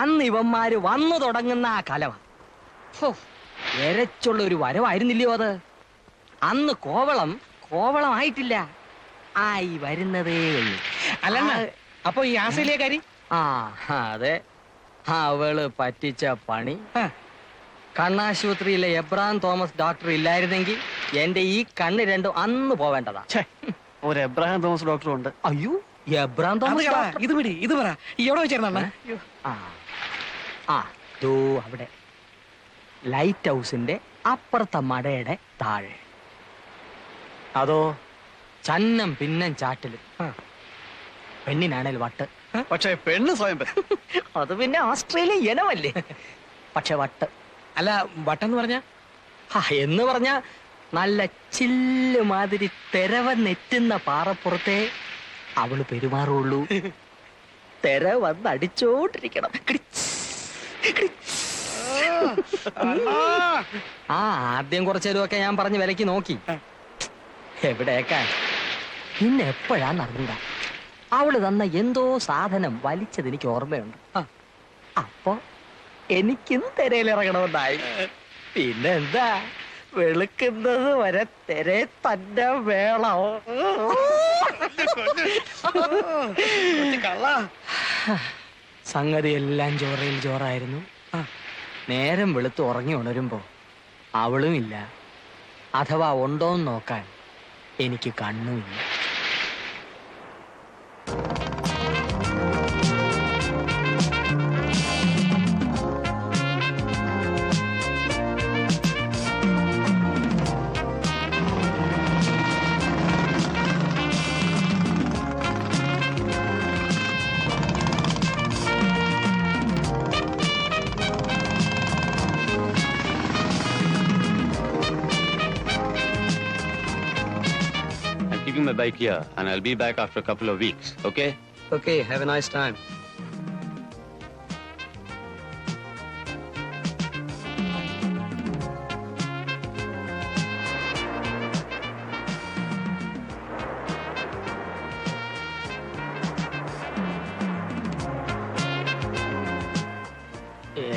അന്ന് ഇവന്മാര് വന്നു തുടങ്ങുന്ന ആ കലവ എരച്ചുള്ള ഒരു വരവായിരുന്നില്ലയോ അത്? അന്ന് കോവളമായിട്ടില്ല, ആയി വരുന്നതേ ഉള്ളൂ. അല്ല അപ്പൊ ഈ ആസയിലേക്കാരി? ആ അതെ, അവള് പറ്റിച്ച പണി. കണ്ണാശുപത്രിയിലെ എബ്രഹാം തോമസ് ഡോക്ടർ ഇല്ലായിരുന്നെങ്കിൽ എന്റെ ഈ കണ്ണ് രണ്ടും അന്ന് പോവേണ്ടതാ. ഒരു എബ്രഹാം തോമസ് ഡോക്ടറും ഉണ്ട്. അയ്യോ, എബ്രഹാം തോമസ് ഇത് വിടി, ഇത് പറ എവിടെ വെച്ചിരുന്ന? അവിടെ ലൈറ്റ് ഹൗസിന്റെ അപ്പുറത്തെ മടയുടെ താഴെ. അതോ ചന്നം പിന്നം ചാട്ടിലും. പെണ്ണിനാണേൽ വട്ട്. പക്ഷെ പെണ്ണ് സ്വയം അത് പിന്നെ ഓസ്ട്രേലിയ ഇനമല്ലേ. പക്ഷെ വട്ട്. അല്ല, വട്ടെന്ന് പറഞ്ഞ എന്ന് പറഞ്ഞ നല്ല ചില്ല് മാതിരി തെരവന്നെറ്റുന്ന പാറപ്പുറത്തെ അവള് പെരുമാറുള്ളൂ. തെര വന്നടിച്ചോണ്ടിരിക്കണം. ആദ്യം കുറച്ചേരുമൊക്കെ ഞാൻ പറഞ്ഞ് വിലക്ക് നോക്കി. എവിടേക്കാ പിന്നെ എപ്പോഴാ നടന്നണ്ട. അവള് തന്ന എന്തോ സാധനം വലിച്ചത് എനിക്ക് ഓർമ്മയുണ്ട്. അപ്പൊ എനിക്കും തെരയിലിറങ്ങണമെന്നായി. പിന്നെന്താ, വെളുക്കുന്നത് വരെ തെരെ തന്നെ വേണം. സംഗതി എല്ലാം ചോറയിൽ ചോറായിരുന്നു. നേരം വെളുത്ത് ഉറങ്ങി ഉണരുമ്പോ അവളും ഇല്ല, അഥവാ ഉണ്ടോന്ന് നോക്കാൻ എനിക്ക് കണ്ണുമില്ല. Keeping my bike here, and I'll be back after a couple of weeks. Okay? Okay, have a nice time.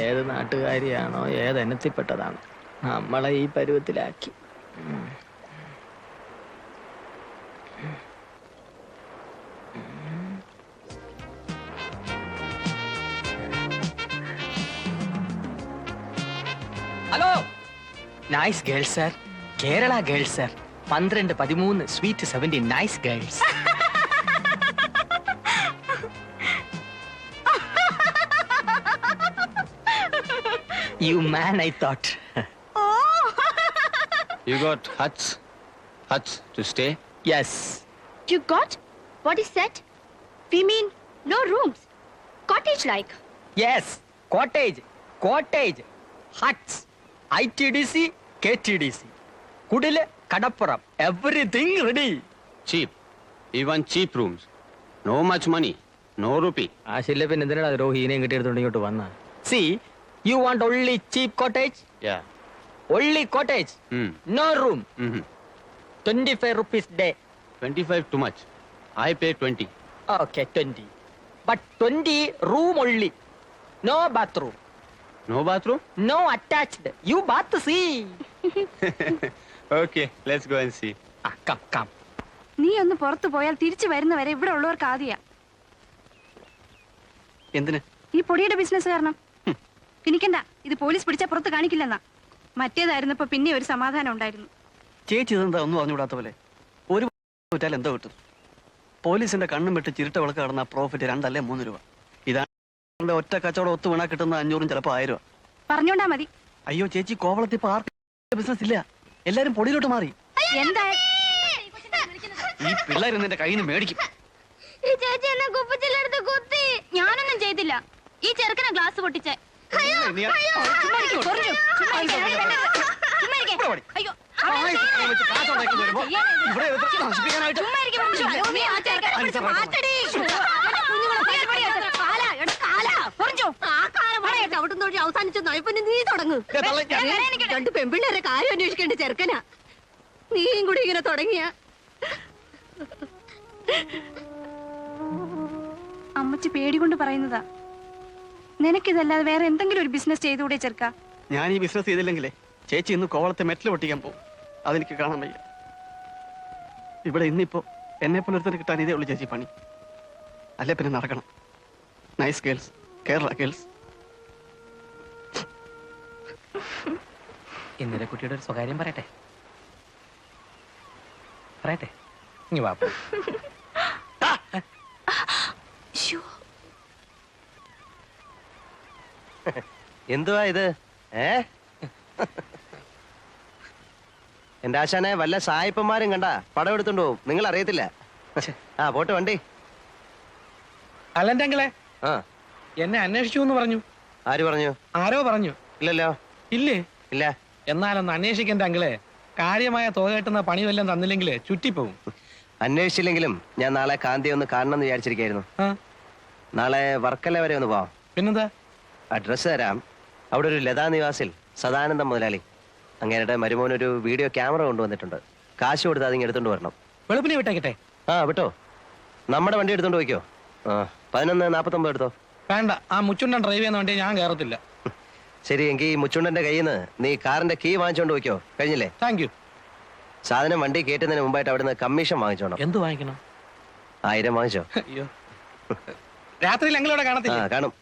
ഏത് നാട്ടുകാരിയാണോ, ഏത് ഇനത്തിൽപ്പെട്ടതാണ് നമ്മളെ ഈ പരുവത്തിലാക്കി. Hello, nice girls sir, Kerala girls sir, 12, 13, sweet 17, nice girls. You man, I thought. You got huts to stay? Yes. You got? What is that? We mean no rooms. Cottage like. Yes, cottage, huts, ITDC, KTDC, Kudile, Kadappuram, everything ready. Cheap. Even cheap rooms. No much money. No rupee. See, you want only cheap cottage? Yeah. Only cottage, no room. 25 rupees day. 25 too much. I pay 20. Okay, 20. But 20 room only. No bathroom. No bathroom? No attached. You bath, see. Okay, let's go and see. Come. നീ ഒന്ന് പുറത്തു പോയാൽ തിരിച്ചു വരുന്നവരെ ഇവിടെ ഉള്ളവർക്ക് ആദ്യ. എന്തിന്? ഈ പൊടിയുടെ ബിസിനസ് കാരണം. പിന്നിക്കണ്ട, ഇത് പോലീസ് പിടിച്ചാൽ പുറത്ത് കാണിക്കില്ലെന്നാ. മറ്റേതായിരുന്നപ്പോ പിന്നെ ഒരു സമാധാനം ഉണ്ടായിരുന്നു. ചേച്ചി ഇതെന്താ ഒന്നും അറിഞ്ഞുകൂടാത്ത പോലെ? ഒരു വിറ്റാൽ എന്തോ കിട്ടും? പോലീസിന്റെ കണ്ണും വിട്ട് ചിരുട്ട വിളക്ക് കടന്ന പ്രോഫിറ്റ് 2 അല്ലേ 3 രൂപ. ഇതാണ് ഒറ്റ കച്ചവടം ഒത്തു വീണാ കിട്ടുന്ന 500 ചിലപ്പോ 1000 രൂപ. പറഞ്ഞോണ്ടാ മതി. അയ്യോ ചേച്ചി, കോവളത്തിൽ ഇപ്പൊ ആർക്കും ബിസിനസ് ഇല്ല, എല്ലാരും പൊടിയിലോട്ട് മാറി. എന്താ ഈ പിള്ളേർ നിന്റെ കയ്യിൽ നിന്ന് മേടിക്കും. ഞാനൊന്നും ചെയ്തില്ല. ഈ ചെറുക്കനെ ഗ്ലാസ് പൊട്ടിച്ചേ. അവസാനിച്ച നയപ്പന്നെ നീ തുടങ്ങും. 2 പെൺപിള്ളേരെ കാര്യം അന്വേഷിക്കേണ്ട ചെറുക്കനാ. നീയും കൂടി ഇങ്ങനെ തുടങ്ങിയ. അമ്മച്ചി പേടി കൊണ്ട് പറയുന്നതാ. നിനക്കിതല്ലാതെ വേറെ എന്തെങ്കിലും ഒരു ബിസിനസ് ചെയ്തുകൂടെ ചെറുക്ക? ഞാൻ ഈ ബിസിനസ് ചെയ്തില്ലെങ്കിലേ ചേച്ചി ഇന്ന് കോവളത്തെ മെറ്റൽ പൊട്ടിക്കാൻ പോകും. അതെനിക്ക് കാണാൻ വയ്യ. ഇവിടെ ഇന്നിപ്പോ എന്നെ പോലെ ഒരുത്തന് കിട്ടാൻ ഇതേ ഉള്ളൂ ചേച്ചി പണി. അല്ലെ പിന്നെ നടക്കണം. Nice girls, Kerala girls. ഇന്നലെ കുട്ടിയുടെ ഒരു സ്വകാര്യം പറയട്ടെ. പറയട്ടെ, ഇനി വാ. ശ്ശോ, എന്തുവാ ഇത്? എന്റെ ആശാനെ വല്ല സായിപ്പന്മാരും കണ്ട പടം എടുത്തോണ്ട് പോവും. നിങ്ങൾ അറിയത്തില്ല. ആ പോട്ടെ വണ്ടി. അല്ലെന്റെ അങ്കിളെ, ആ എന്നെ അന്വേഷിച്ചു എന്ന് പറഞ്ഞു. ആര് പറഞ്ഞു? ആരോ പറഞ്ഞു. ഇല്ലല്ലോ. ഇല്ലേ? ഇല്ല. എന്നാലൊന്ന് അന്വേഷിക്കണ്ട അങ്കിളെ. കാര്യമായ തുക കിട്ടുന്ന പണി വല്ലതും തന്നില്ലെങ്കിൽ ചുറ്റിപ്പോവും. അന്വേഷിച്ചില്ലെങ്കിലും ഞാൻ നാളെ കാന്തിയെ ഒന്ന് കാണണം എന്ന് വിചാരിച്ചിരിക്കായിരുന്നു. ആ, നാളെ വർക്കല വരെ ഒന്ന് പോവാം. പിന്നെന്താ? അഡ്രസ്സ് തരാം. അവിടെ ഒരു ലതാ നിവാസിൽ സദാനന്ദം മുതലാളി അങ്ങേരുടെ മരുമോനൊരു വീഡിയോ ക്യാമറ കൊണ്ടുവന്നിട്ടുണ്ട്. കാശ് കൊടുത്ത് അതിങ്ങ് എടുത്തോണ്ട് വരണം. വെളുപ്പിനെ വിട്ടേക്കട്ടെ. ആ വിട്ടോ. നമ്മുടെ വണ്ടി എടുത്തോണ്ട് പോയിക്കോ. 11:49 എടുത്തോ. വേണ്ട, ആ മുച്ചുണ്ടൻ ഡ്രൈവ് ചെയ്യുന്ന വണ്ടി ഞാൻ കയറത്തില്ല. ശരി, എങ്കിൽ ഈ മുച്ചുണ്ടന്റെ കയ്യിൽ നിന്ന് നീ കാറിന്റെ കീ വാങ്ങിച്ചോണ്ട് പോയിക്കോ. കഴിഞ്ഞില്ലേ? Thank you. സാധനം വണ്ടി കയറ്റുന്നതിന് മുമ്പായിട്ട് അവിടുന്ന് കമ്മീഷൻ വാങ്ങിച്ചോണം. എന്ത് വാങ്ങിക്കണം? 1000 വാങ്ങിച്ചോ. അയ്യോ, രാത്രിയിൽ എങ്കിലൂടെ ആ കാണത്തില്ല. കാണും.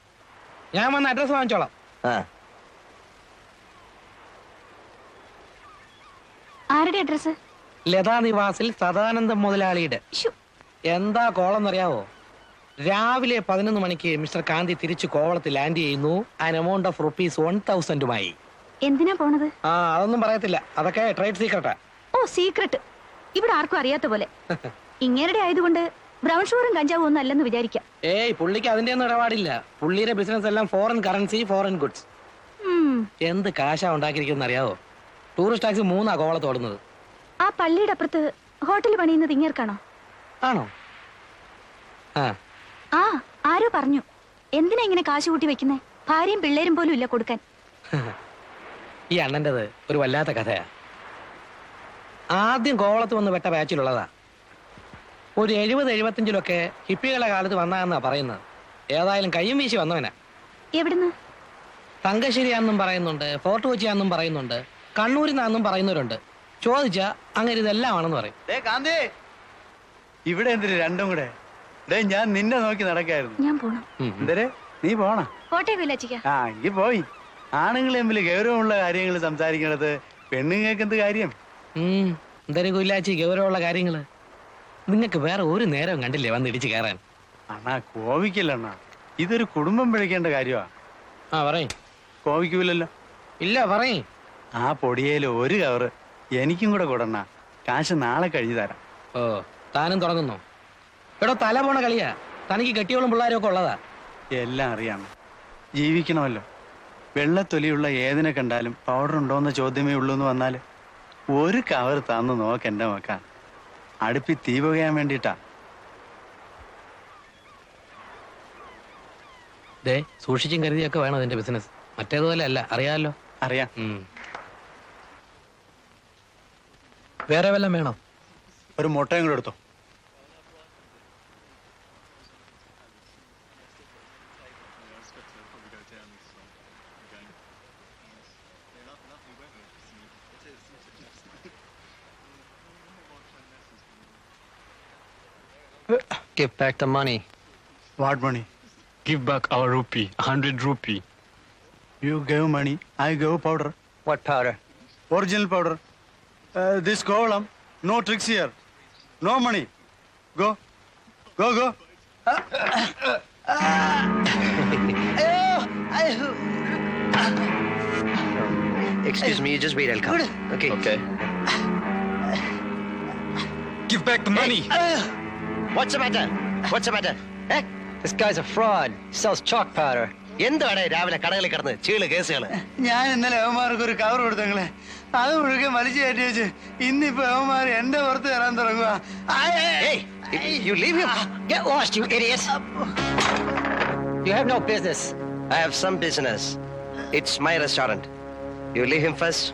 ഞാൻ വന്ന് അഡ്രസ് വാങ്ങിച്ചോളാം. ആ ആരുടെ അഡ്രസ്? ലതാ നിവാസിൽ സദാനന്ദം മുതലാളിയുടെ. എന്താ കോളെന്നറിയാവോ? രാവിലെ 11 മണിക്ക് മിസ്റ്റർ കാന്തി തിരിച്ചു കോവളത്തിൽ ലാൻഡ് ചെയ്യുന്നു. ആൻ എമൗണ്ട് ഓഫ് ₹1000 എന്തിനാ പോണത്? ആ, അതൊന്നും പറയത്തില്ല. അതൊക്കെ ട്രേഡ് സീക്രട്ടാ. ഓ, സീക്രട്ട്. ഇവിടെ ആർക്കും അറിയാത്ത പോലെ. ഇങ്ങേരുടെ ആയതുകൊണ്ട് ബ്രൗൺ ഷുഗറും കഞ്ചാവും ഒന്നും അല്ലെന്ന് വിചാരിക്കാം. ഏയ്, പുള്ളിക്ക് അതിന്റെ ഒന്നും ഇടപാടില്ല. പുള്ളിയുടെ ബിസിനസ് എല്ലാം ഫോറിൻ കറൻസി, ഫോറിൻ ഗുഡ്സ്. എന്ത് കാശാ ഉണ്ടാക്കിയിരിക്കുന്ന അറിയാവോ? ടൂറിസ്റ്റ് ടാക്സി 3 കോവളത്ത് ഓടുന്നത്. ആ പള്ളിയുടെ അപ്പുറത്ത് ഹോട്ടൽ പണിയുന്നത് ഇങ്ങേർക്കാണോ? ആണോ? ആ, ആ, ആരോ പറഞ്ഞു. എന്തിനാ ഇങ്ങനെ കാശ് കൂട്ടി വെക്കുന്നേ? ഭാര്യയും പിള്ളേരും പോലും ഇല്ല കൊടുക്കാൻ. ഈ അണ്ണൻ്റെത് ഒരു വല്ലാത്ത കഥയാ. ആദ്യം കോവളത്ത് വന്ന് വെട്ട ബാച്ചിലുള്ളതാ. ഒരു 70-75 ഹിപ്പികളുടെ കാലത്ത് വന്നാന്നാ പറയുന്നത്. ഏതായാലും കയ്യും വീശി വന്നവനാ. എവിടുന്ന്? തങ്കശ്ശേരിയാന്നും പറയുന്നുണ്ട്, ഫോർട്ട് കൊച്ചിയാന്നും പറയുന്നുണ്ട്, കണ്ണൂരിന്നാന്നും പറയുന്നവരുണ്ട്. ചോദിച്ചാ അങ്ങനെ ഇതെല്ലാമാണെന്ന് പറയും. കാന്തേ, ഇവിടെ എന്തിന് രണ്ടും കൂടെ? ഞാൻ നിന്നെ നോക്കി നടക്കായിരുന്നു. ഞാൻ പോണം. എന്തരെ നീ പോണ? കോട്ടയം കൊല്ലാച്ചിക്ക. ആ, ഈ പോയി. ആണുങ്ങൾ തമ്മിൽ ഗൗരവമുള്ള കാര്യങ്ങൾ സംസാരിക്കണത് പെണ്ണുങ്ങൾക്ക് എന്ത് കാര്യം? എന്തായാലും കൊല്ലാച്ചി ഗൗരവമുള്ള കാര്യങ്ങള്. നിങ്ങൾക്ക് വേറെ ഒരു നേരം കണ്ടില്ലേ വന്ന് ഇടിച്ച് കയറാൻ? അണ്ണാ കോപിക്കല്ലണ്ണ, ഇതൊരു കുടുംബം പിഴയ്ക്കേണ്ട കാര്യമാ. ആ, പറയും. കോപിക്കൂലല്ലോ? ഇല്ല, പറയും. ആ പൊടിയേല് ഒരു കവറ് എനിക്കും കൂടെ കൊടുണ്ണ. കാശ് നാളെ കഴിഞ്ഞു തരാം. ഓ, താനും തുടങ്ങുന്നു. എടോ, തല പോണ കളിയാ. തനിക്ക് കെട്ടിയോളും പിള്ളേരും ഒക്കെ ഉള്ളതാ. എല്ലാം അറിയാം. ജീവിക്കണമല്ലോ. വെള്ളത്തൊലിയുള്ള ഏതിനെ കണ്ടാലും പൗഡർ ഉണ്ടോന്ന ചോദ്യമേ ഉള്ളൂ എന്ന് വന്നാല് ഒരു കവർ തന്നു നോക്കെന്റെ നോക്കാൻ. അടുപ്പി തീ പുകയാൻ വേണ്ടിട്ടാ. ദേ, സൂക്ഷിച്ചും കരുതിയൊക്കെ വേണം അതിന്റെ ബിസിനസ്. മറ്റേതുപോലെ അല്ല, അറിയാമല്ലോ. അറിയാം. വേറെ വല്ലതും വേണം? ഒരു മുട്ടയും കൂടെ എടുത്തോ. Give back the money. What money? Give back our rupee, 100 rupee. You gave money, I gave powder. What powder? Original powder. This column, no tricks here. No money. Go. Go, go. Excuse me, you just wait, I'll come. Okay. Okay. Give back the money. What's the matter? What's the matter? This guy's a fraud. He sells chalk powder. എന്താണ് രാവിലെ കടകളിൽ കിടന്ന് ചീള് കേസുകള്? ഞാൻ ഇന്നലെ അവന്മാർക്ക് ഒരു cover കൊടുത്തങ്ങളെ, അത് മുഴുക്കെ വലിച്ചു കയറ്റി വെച്ച് ഇന്നിപ്പോ അവന്മാർ എന്റെ പുറത്ത് തരാൻ തുടങ്ങുക. Hey, you leave him. Get lost, you idiot! You have no business. I have some business. It's my restaurant. You leave him first.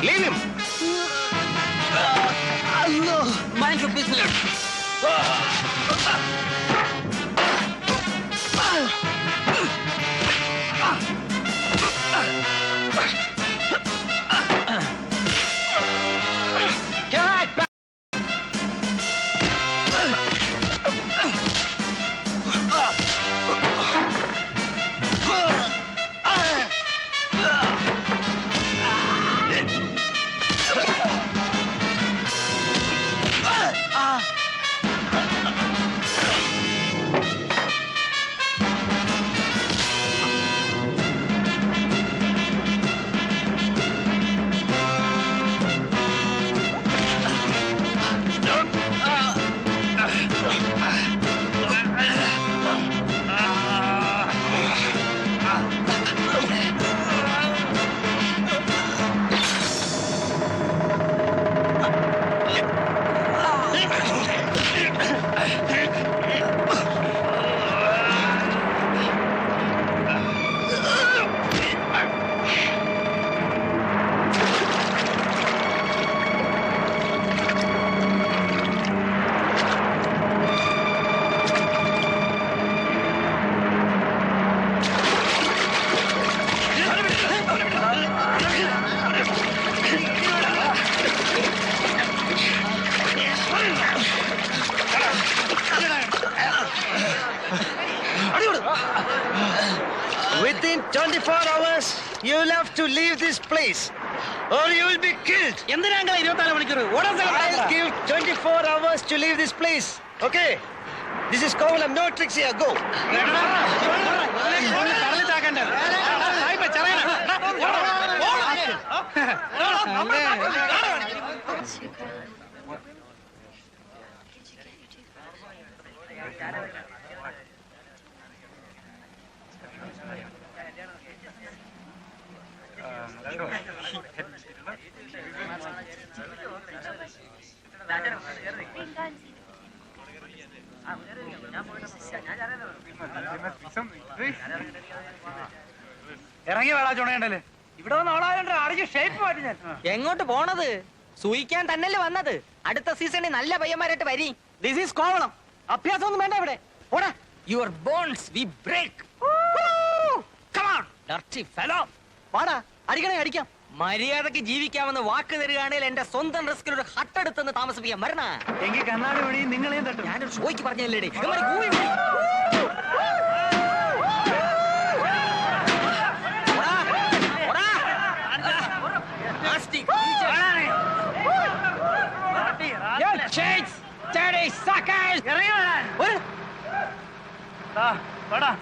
Leave him. Thank you please. Within 24 hours, you'll have to leave this place, or you will be killed. എന്തിനാ 24 മണിക്കൂർ ഓടാൻ I'll give 24 hours to leave this place. Okay? This is Kovalam, no tricks here. Go. ഇറങ്ങി വേളാ ചുണയുണ്ടല്ലേ ഇവിടെ വന്ന് ഓളാകണ്ട അടിച്ച് shape മാറ്റി ഞാൻ. എങ്ങോട്ട് പോണത്? സൂയിക്കാൻ തന്നല്ലേ വന്നത്. അടുത്ത സീസണിൽ നല്ല പയ്യന്മാരായിട്ട് വരി. This is Kovalam. അഭ്യാസം ഒന്നും വേണ്ട ഇവിടെ. ഓടാ. Your bones we break. Come on dirty fellow. വാടാ, അടിക്കണേ അടിക്കാം. മര്യാദക്ക് ജീവിക്കാമെന്ന് വാക്ക് തരികയാണെങ്കിൽ എന്റെ സ്വന്തം റിസ്കിൽ ഒരു ഹട്ടെടുത്തെന്ന് താമസിപ്പിക്കാൻ വരണ. എങ്കിൽ കണ്ണാടി പണി നിങ്ങളെയും തട്ടും. ഞാനൊരു ഷോയ്ക്ക് പറഞ്ഞല്ലേടി. ഇറങ്ങി വരാൻ.